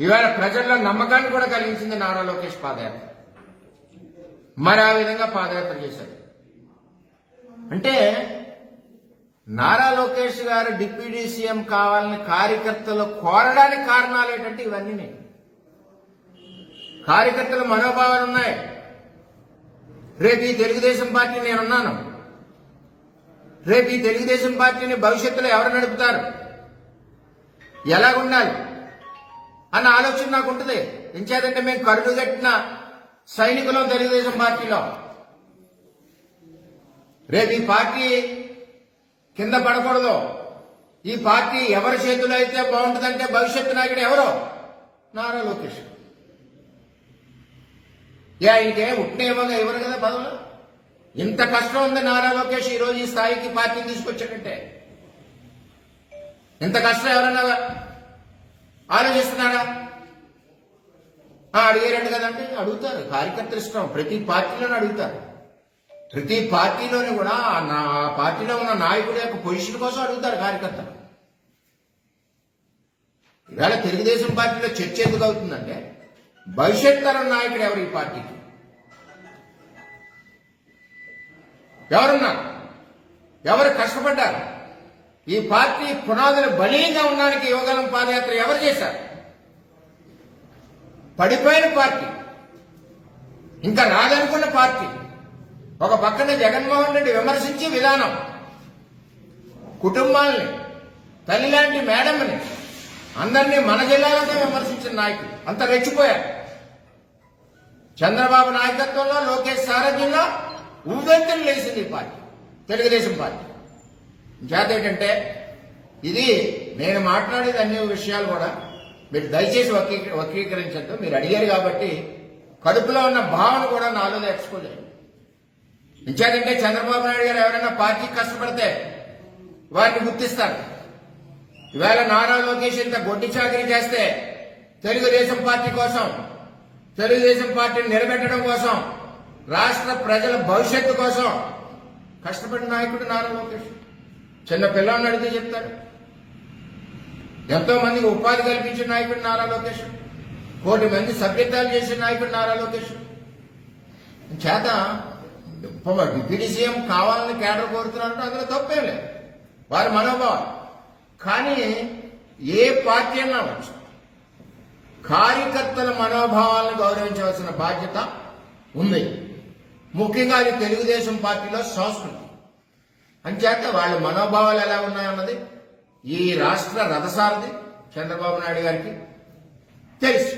ఇవాళ ప్రజల్లో నమ్మకాన్ని కూడా కలిగించింది నారా లోకేష్ పాదయాత్ర. మరి ఆ విధంగా పాదయాత్ర చేశారు. అంటే నారా లోకేష్ గారు డిప్యూటీ సీఎం కావాలని కార్యకర్తలు కోరడానికి కారణాలు ఏంటంటే ఇవన్నీ. కార్యకర్తల మనోభావాలు ఉన్నాయి. రేపు ఈ తెలుగుదేశం పార్టీ నేనున్నాను, రేపు ఈ తెలుగుదేశం పార్టీని భవిష్యత్తులో ఎవరు నడుపుతారు, ఎలాగుండాలి అన్న ఆలోచన నాకు ఉంటుంది. ఎంచేదంటే మేము కరుడు కట్టిన సైనికులం తెలుగుదేశం పార్టీలో. రేపు ఈ పార్టీ కింద పడకూడదు. ఈ పార్టీ ఎవరి చేతిలో అయితే బాగుంటుందంటే భవిష్యత్తు నాయకుడు ఎవరో నారా లోకేష్. ఆయనకే ఉట్నేమో ఇవ్వరు కదా పదవులు. ఇంత కష్టం ఉంది నారా లోకేష్ ఈరోజు ఈ స్థాయికి పార్టీని తీసుకొచ్చాడంటే. ఇంత కష్టం ఎవరన్నా ఆలోచిస్తున్నారా? అడిగారంట కదంటే అడుగుతారు. కార్యకర్తలు ఇష్టం, ప్రతి పార్టీలోనే అడుగుతారు. ప్రతి పార్టీలోనే కూడా ఆ పార్టీలో ఉన్న నాయకుడి యొక్క పొజిషన్ కోసం అడుగుతారు కార్యకర్తలు. ఇవాళ తెలుగుదేశం పార్టీలో చర్చ ఎందుకు అవుతుందంటే భవిష్యత్ తరం నాయకుడు ఎవరు ఈ పార్టీకి, ఎవరున్నారు, ఎవరు కష్టపడ్డారు, ఈ పార్టీ పునాదులు బలీయంగా ఉండడానికి యువగలం పాదయాత్ర ఎవరు చేశారు? పడిపోయిన పార్టీ, ఇంకా రాదనుకున్న పార్టీ. ఒక పక్కన జగన్మోహన్ రెడ్డి విమర్శించే విధానం, కుటుంబాలని, తల్లి లాంటి మేడమ్ని అందరినీ మన జిల్లాలోనే విమర్శించిన నాయకులు అంత రెచ్చిపోయారు. చంద్రబాబు నాయకత్వంలో, లోకేష్ సారథ్యంలో ఉవ్వెంతులు లేచింది ఈ పార్టీ, తెలుగుదేశం పార్టీ. చేత ఏంటంటే ఇది నేను మాట్లాడేది అన్ని విషయాలు కూడా మీరు దయచేసి వక్రీకరించద్దు. మీరు అడిగారు కాబట్టి కడుపులో ఉన్న భావన కూడా నాలో ఎక్స్పోజ్. ఇంచేతంటే చంద్రబాబు నాయుడు గారు ఎవరైనా పార్టీ కష్టపడితే వారిని గుర్తిస్తారు. ఈవేళ నారా లోకేష్ ఇంత గొడ్డి చాకరీ చేస్తే తెలుగుదేశం పార్టీ కోసం, తెలుగుదేశం పార్టీని నిలబెట్టడం కోసం, రాష్ట్ర ప్రజల భవిష్యత్తు కోసం కష్టపడిన నాయకుడు నారా లోకేష్. చిన్న పిల్లల్ని అడిగితే చెప్తాడు. ఎంతో మందికి ఉపాధి కల్పించిన నాయకుడు నారా లోకేష్. 1 కోటి మంది సభ్యత్వాలు చేసిన నాయకుడు నారా లోకేష్. చేత డిప్యూటీ సీఎం కావాలని కేడర్ కోరుతున్నారంటే అందులో తప్పేం లేదు, వారి మనోభావాలు. కానీ ఏ పార్టీ అన్నా వచ్చు, కార్యకర్తల మనోభావాలను గౌరవించవలసిన బాధ్యత ఉంది. ముఖ్యంగా అది తెలుగుదేశం పార్టీలో సంస్కృతి. అంచేత వాళ్ళ మనోభావాలు ఎలా ఉన్నాయన్నది ఈ రాష్ట్ర రథసారథి చంద్రబాబు నాయుడు గారికి తెలుసు.